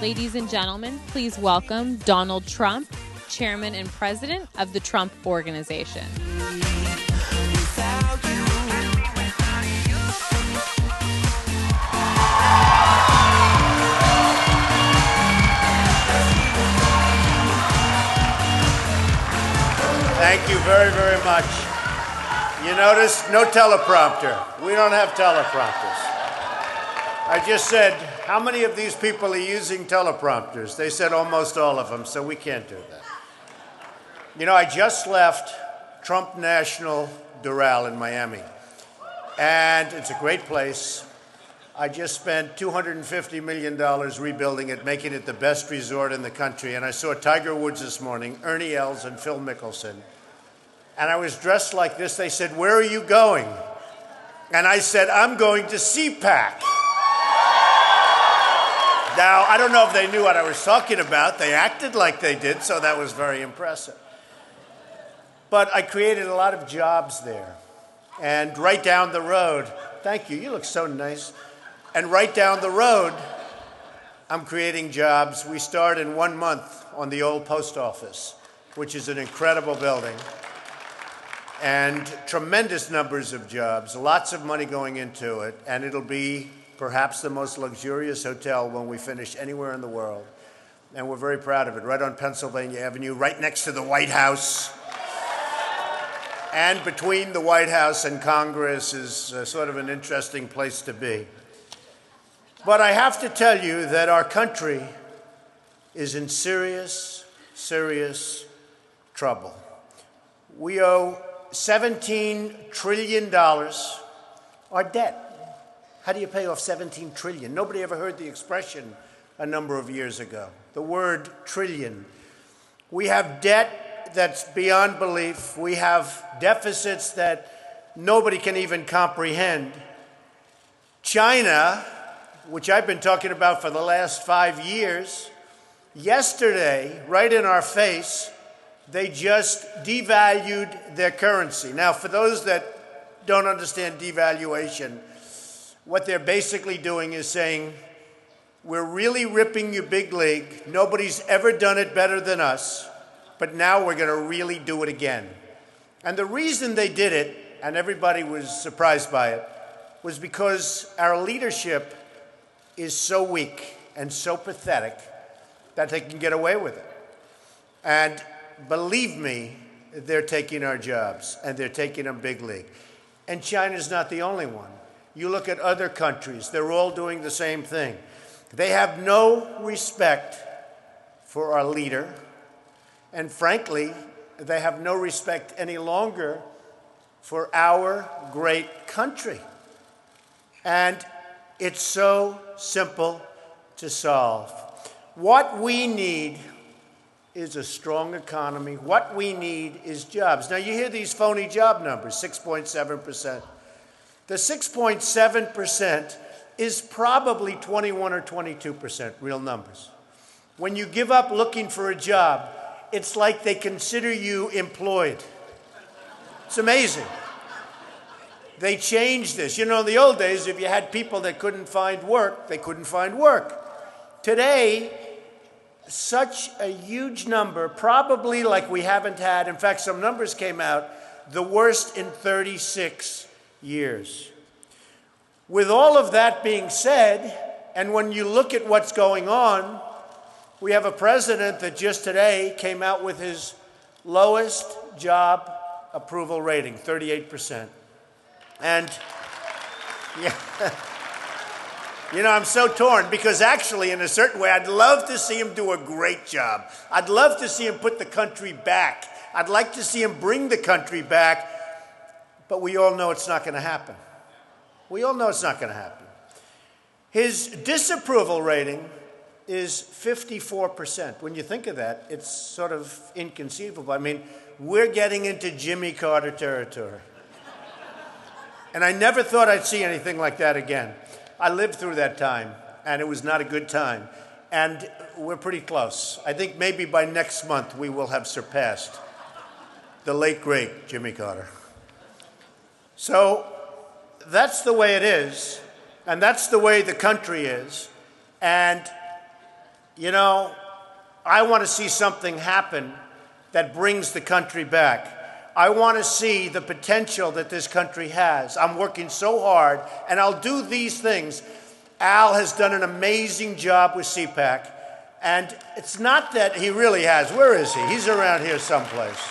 Ladies and gentlemen, please welcome Donald Trump, Chairman and President of the Trump Organization. Thank you very, very much. You notice, no teleprompter. We don't have teleprompters. I just said, how many of these people are using teleprompters? They said almost all of them, so we can't do that. You know, I just left Trump National Doral in Miami, and it's a great place. I just spent $250 million rebuilding it, making it the best resort in the country, and I saw Tiger Woods this morning, Ernie Els, and Phil Mickelson. And I was dressed like this. They said, "Where are you going?" And I said, "I'm going to CPAC." Now, I don't know if they knew what I was talking about. They acted like they did, so that was very impressive. But I created a lot of jobs there. And right down the road, thank you, you look so nice. And right down the road, I'm creating jobs. We start in 1 month on the old post office, which is an incredible building. And tremendous numbers of jobs, lots of money going into it, and it'll be perhaps the most luxurious hotel when we finish anywhere in the world. And we're very proud of it, right on Pennsylvania Avenue, right next to the White House. And between the White House and Congress is sort of an interesting place to be. But I have to tell you that our country is in serious, serious trouble. We owe $17 trillion our debt. How do you pay off $17 trillion? Nobody ever heard the expression a number of years ago, the word trillion. We have debt that's beyond belief. We have deficits that nobody can even comprehend. China, which I've been talking about for the last 5 years, yesterday, right in our face, they just devalued their currency. Now, for those that don't understand devaluation, what they're basically doing is saying, we're really ripping you big league. Nobody's ever done it better than us, but now we're going to really do it again. And the reason they did it, and everybody was surprised by it, was because our leadership is so weak and so pathetic that they can get away with it. And believe me, they're taking our jobs, and they're taking them big league. And China's not the only one. You look at other countries, they're all doing the same thing. They have no respect for our leader, and frankly, they have no respect any longer for our great country. And it's so simple to solve. What we need is a strong economy. What we need is jobs. Now, you hear these phony job numbers, 6.7%. The 6.7% is probably 21 or 22% real numbers. When you give up looking for a job, it's like they consider you employed. It's amazing. They changed this. You know, in the old days, if you had people that couldn't find work, they couldn't find work. Today, such a huge number, probably like we haven't had, in fact, some numbers came out, the worst in 36 years. With all of that being said, and when you look at what's going on, we have a president that just today came out with his lowest job approval rating, 38%. And yeah, you know, I'm so torn because actually, in a certain way, I'd love to see him do a great job. I'd love to see him put the country back. I'd like to see him bring the country back, but we all know it's not going to happen. We all know it's not going to happen. His disapproval rating is 54%. When you think of that, it's sort of inconceivable. I mean, we're getting into Jimmy Carter territory. And I never thought I'd see anything like that again. I lived through that time, and it was not a good time. And we're pretty close. I think maybe by next month we will have surpassed the late, great Jimmy Carter. So that's the way it is, and that's the way the country is. And You know, I want to see something happen that brings the country back. I want to see the potential that this country has. I'm working so hard, and I'll do these things. Al has done an amazing job with CPAC, and it's not that he really has. Where is he? He's around here someplace.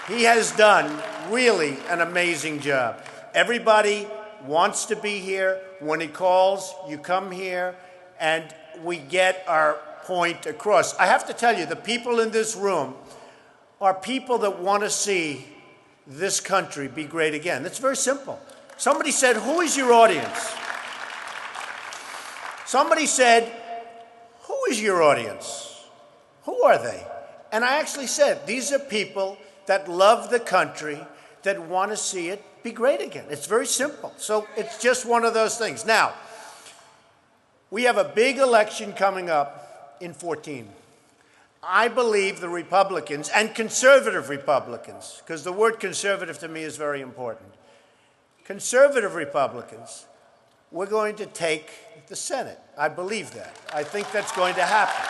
He has done really an amazing job. Everybody wants to be here. When he calls, you come here, and we get our point across. I have to tell you, the people in this room are people that want to see this country be great again. It's very simple. Somebody said, who is your audience? Somebody said, who is your audience? Who are they? And I actually said, these are people that love the country, that want to see it be great again. It's very simple. So it's just one of those things. Now, we have a big election coming up in 2014. I believe the Republicans, and conservative Republicans, because the word conservative to me is very important, conservative Republicans, we're going to take the Senate. I believe that. I think that's going to happen.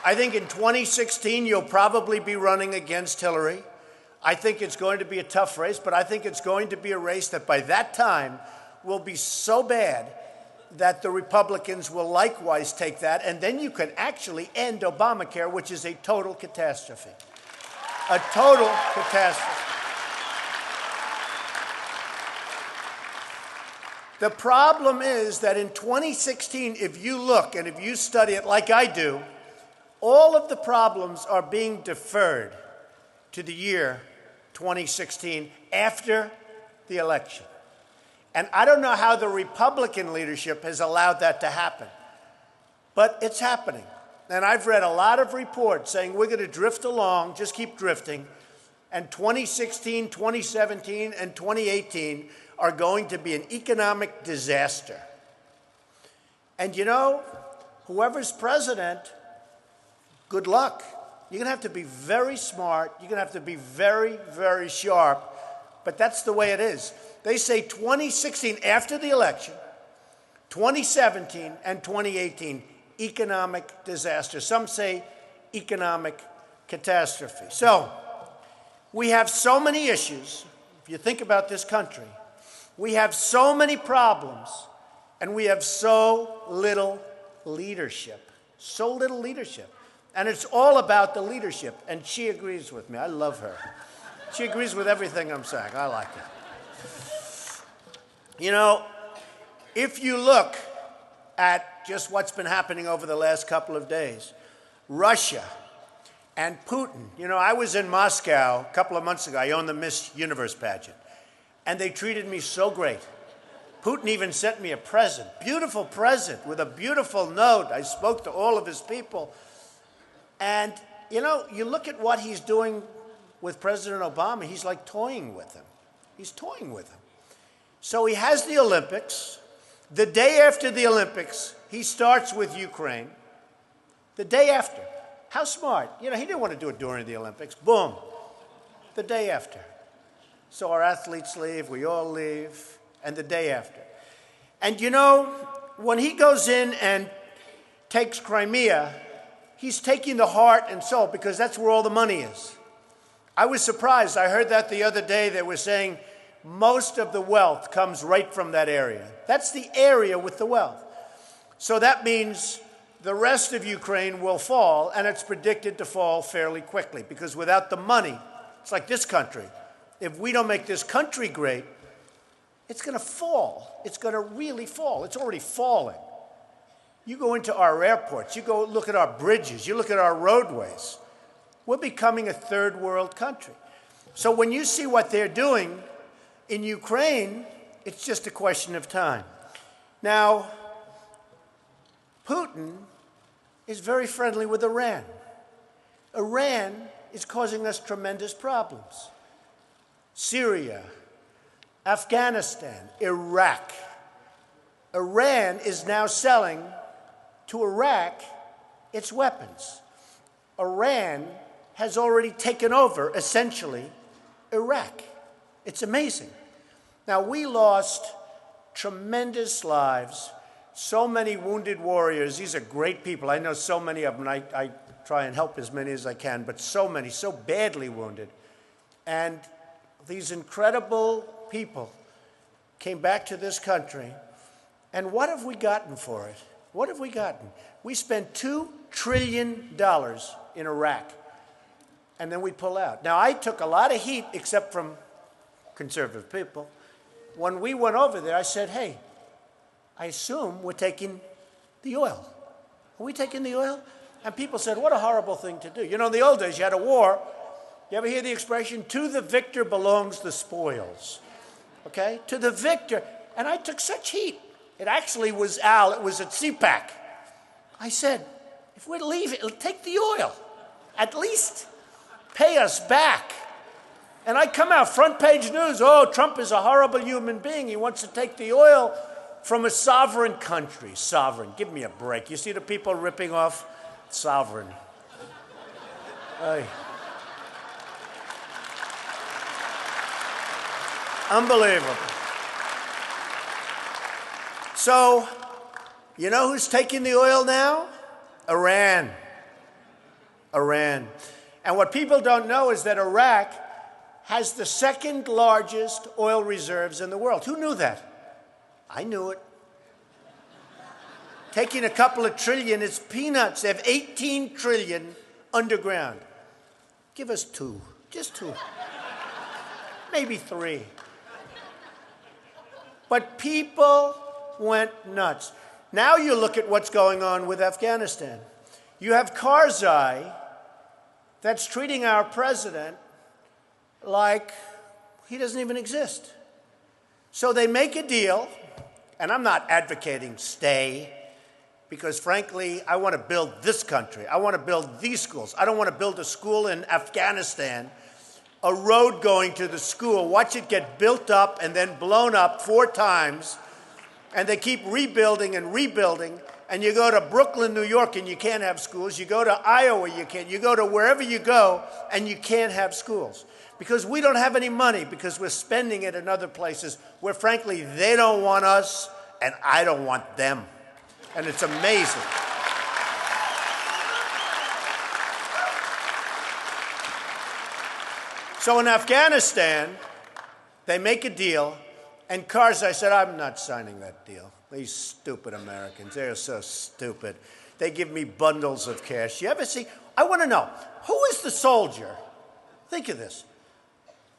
I think in 2016, you'll probably be running against Hillary. I think it's going to be a tough race, but I think it's going to be a race that by that time will be so bad that the Republicans will likewise take that, and then you can actually end Obamacare, which is a total catastrophe. A total catastrophe. The problem is that in 2016, if you look and if you study it like I do, all of the problems are being deferred to the year 2016 after the election. And I don't know how the Republican leadership has allowed that to happen, but it's happening. And I've read a lot of reports saying we're going to drift along, just keep drifting, and 2016, 2017, and 2018 are going to be an economic disaster. And you know, whoever's president, good luck. You're going to have to be very smart. You're going to have to be very, very sharp. But that's the way it is. They say 2016, after the election, 2017 and 2018, economic disaster. Some say economic catastrophe. So we have so many issues. If you think about this country, we have so many problems, and we have so little leadership. So little leadership. And it's all about the leadership. And she agrees with me. I love her. She agrees with everything I'm saying. I like it. You know, if you look at just what's been happening over the last couple of days, Russia and Putin. You know, I was in Moscow a couple of months ago. I owned the Miss Universe pageant. And they treated me so great. Putin even sent me a present, beautiful present with a beautiful note. I spoke to all of his people. And, you know, you look at what he's doing with President Obama, he's like toying with him. He's toying with him. So he has the Olympics. The day after the Olympics, he starts with Ukraine. The day after. How smart. You know, he didn't want to do it during the Olympics. Boom. The day after. So our athletes leave, we all leave, and the day after. And you know, when he goes in and takes Crimea, he's taking the heart and soul, because that's where all the money is. I was surprised. I heard that the other day. They were saying most of the wealth comes right from that area. That's the area with the wealth. So that means the rest of Ukraine will fall, and it's predicted to fall fairly quickly, because without the money, it's like this country. If we don't make this country great, it's going to fall. It's going to really fall. It's already falling. You go into our airports, you go look at our bridges, you look at our roadways. We're becoming a third world country. So when you see what they're doing in Ukraine, it's just a question of time. Now, Putin is very friendly with Iran. Iran is causing us tremendous problems. Syria, Afghanistan, Iraq. Iran is now selling to Iraq its weapons. Iran has already taken over, essentially, Iraq. It's amazing. Now, we lost tremendous lives, so many wounded warriors. These are great people. I know so many of them. I try and help as many as I can, but so many, so badly wounded. And these incredible people came back to this country. And what have we gotten for it? What have we gotten? We spent $2 trillion in Iraq, and then we pull out. Now, I took a lot of heat, except from conservative people. When we went over there, I said, hey, I assume we're taking the oil. Are we taking the oil? And people said, what a horrible thing to do. You know, in the old days, you had a war. You ever hear the expression, to the victor belongs the spoils? Okay? To the victor. And I took such heat. It actually was Al. It was at CPAC. I said, if we're leaving, take the oil. At least pay us back. And I come out, front page news, oh, Trump is a horrible human being. He wants to take the oil from a sovereign country. Sovereign. Give me a break. You see the people ripping off sovereign. Hey. Unbelievable. So, you know who's taking the oil now? Iran. Iran. And what people don't know is that Iraq has the second largest oil reserves in the world. Who knew that? I knew it. Taking a couple of trillion is peanuts. They have 18 trillion underground. Give us 2, just 2, maybe 3. But people went nuts. Now you look at what's going on with Afghanistan. You have Karzai that's treating our president like he doesn't even exist. So they make a deal, and I'm not advocating stay, because frankly, I want to build this country. I want to build these schools. I don't want to build a school in Afghanistan, a road going to the school, watch it get built up and then blown up 4 times, and they keep rebuilding and rebuilding. And you go to Brooklyn, New York, and you can't have schools. You go to Iowa, you can't. You go to wherever you go, and you can't have schools. Because we don't have any money, because we're spending it in other places where, frankly, they don't want us, and I don't want them. And it's amazing. So in Afghanistan, they make a deal, and Karzai said, I'm not signing that deal. These stupid Americans, they're so stupid. They give me bundles of cash. You ever see? I want to know, who is the soldier? Think of this.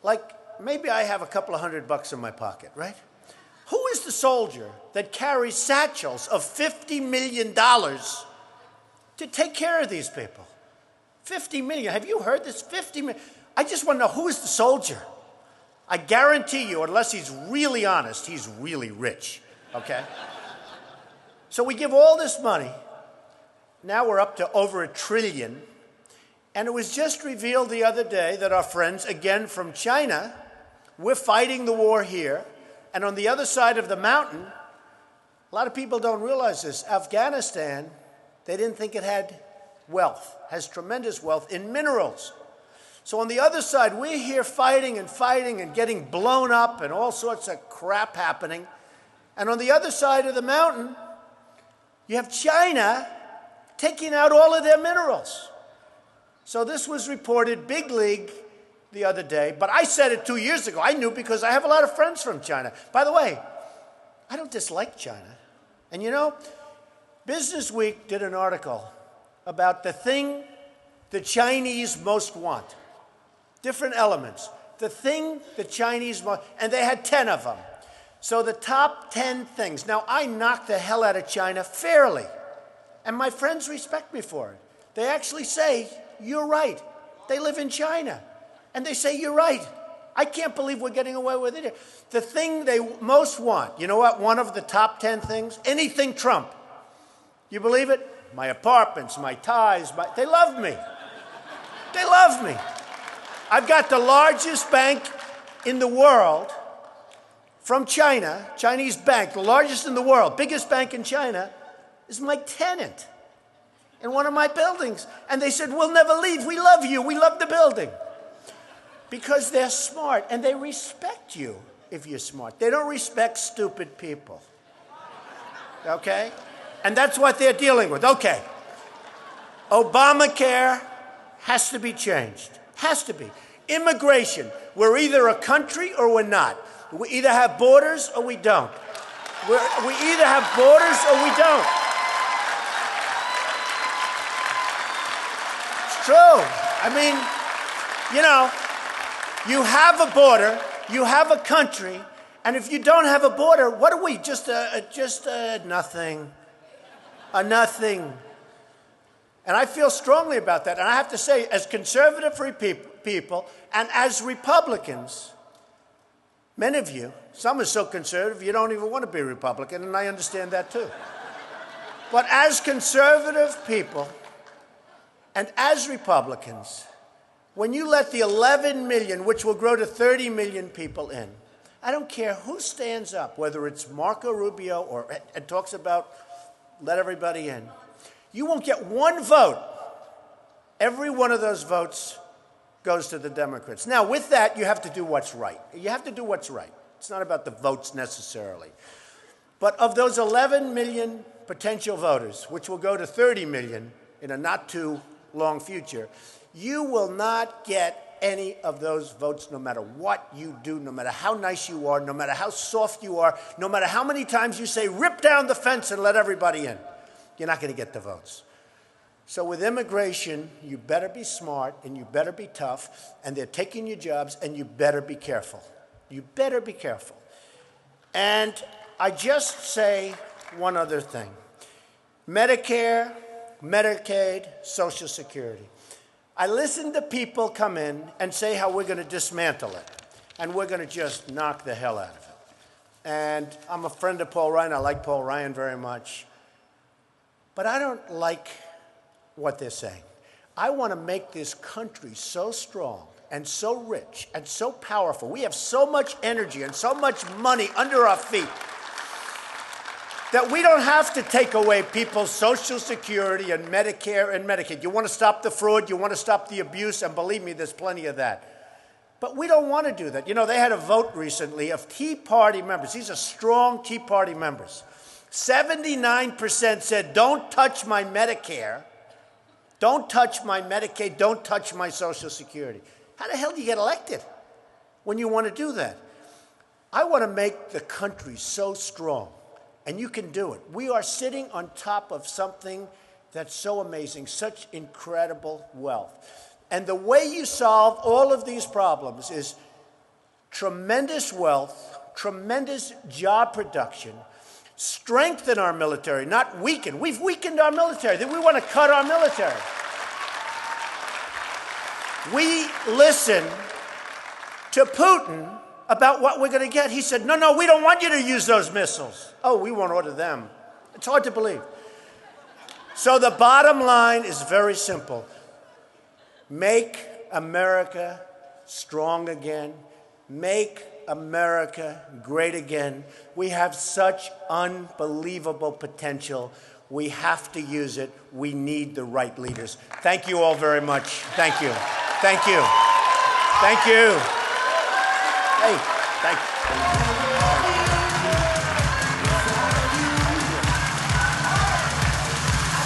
Like, maybe I have a couple of $100 in my pocket, right? Who is the soldier that carries satchels of $50 million to take care of these people? 50 million. Have you heard this? 50 million. I just want to know, who is the soldier? I guarantee you, unless he's really honest, he's really rich, okay? So we give all this money. Now we're up to over $1 trillion. And it was just revealed the other day that our friends, again from China, we're fighting the war here. And on the other side of the mountain, a lot of people don't realize this, Afghanistan, they didn't think it had wealth, has tremendous wealth in minerals. So on the other side, we're here fighting and getting blown up and all sorts of crap happening. And on the other side of the mountain, you have China taking out all of their minerals. So this was reported big league the other day, but I said it 2 years ago. I knew because I have a lot of friends from China. By the way, I don't dislike China. And you know, Business Week did an article about the thing the Chinese most want. Different elements. The thing the Chinese most, and they had 10 of them. So the top 10 things. Now, I knock the hell out of China fairly, and my friends respect me for it. They actually say, you're right. They live in China. And they say, you're right. I can't believe we're getting away with it. The thing they most want, you know what? One of the top 10 things? Anything Trump. You believe it? My apartments, my ties, they love me. They love me. I've got the largest bank in the world from China, Chinese bank, the largest in the world, biggest bank in China, is my tenant in one of my buildings. And they said, we'll never leave. We love you. We love the building. Because they're smart and they respect you if you're smart. They don't respect stupid people. Okay? And that's what they're dealing with. Okay. Obamacare has to be changed. Has to be. Immigration. We're either a country or we're not. We either have borders or we don't. We either have borders or we don't. It's true. I mean, you know, you have a border, you have a country, and if you don't have a border, what are we? Just nothing. A nothing. And I feel strongly about that. And I have to say, as conservative people and as Republicans, many of you, some are so conservative you don't even want to be a Republican, and I understand that too. But as conservative people and as Republicans, when you let the 11 million, which will grow to 30 million people in, I don't care who stands up, whether it's Marco Rubio or and talks about let everybody in, you won't get one vote. Every one of those votes goes to the Democrats. Now, with that, you have to do what's right. You have to do what's right. It's not about the votes necessarily. But of those 11 million potential voters, which will go to 30 million in a not too long future, you will not get any of those votes no matter what you do, no matter how nice you are, no matter how soft you are, no matter how many times you say, rip down the fence and let everybody in. You're not going to get the votes. So with immigration, you better be smart and you better be tough, and they're taking your jobs, and you better be careful. You better be careful. And I just say one other thing. Medicare, Medicaid, Social Security. I listen to people come in and say how we're going to dismantle it, and we're going to just knock the hell out of it. And I'm a friend of Paul Ryan. I like Paul Ryan very much. But I don't like what they're saying. I want to make this country so strong and so rich and so powerful. We have so much energy and so much money under our feet that we don't have to take away people's Social Security and Medicare and Medicaid. You want to stop the fraud, you want to stop the abuse, and believe me, there's plenty of that. But we don't want to do that. You know, they had a vote recently of Tea Party members. These are strong Tea Party members. 79% said, don't touch my Medicare, don't touch my Medicaid, don't touch my Social Security. How the hell do you get elected when you want to do that? I want to make the country so strong. And you can do it. We are sitting on top of something that's so amazing, such incredible wealth. And the way you solve all of these problems is tremendous wealth, tremendous job production, strengthen our military, not weaken. We've weakened our military. We want to cut our military. We listen to Putin about what we're going to get. He said, no, we don't want you to use those missiles. Oh, we won't order them. It's hard to believe. So the bottom line is very simple. Make America strong again. Make America great again. We have such unbelievable potential. We have to use it. We need the right leaders. Thank you all very much. Thank you. Thank you. Thank you. Hey, thank you.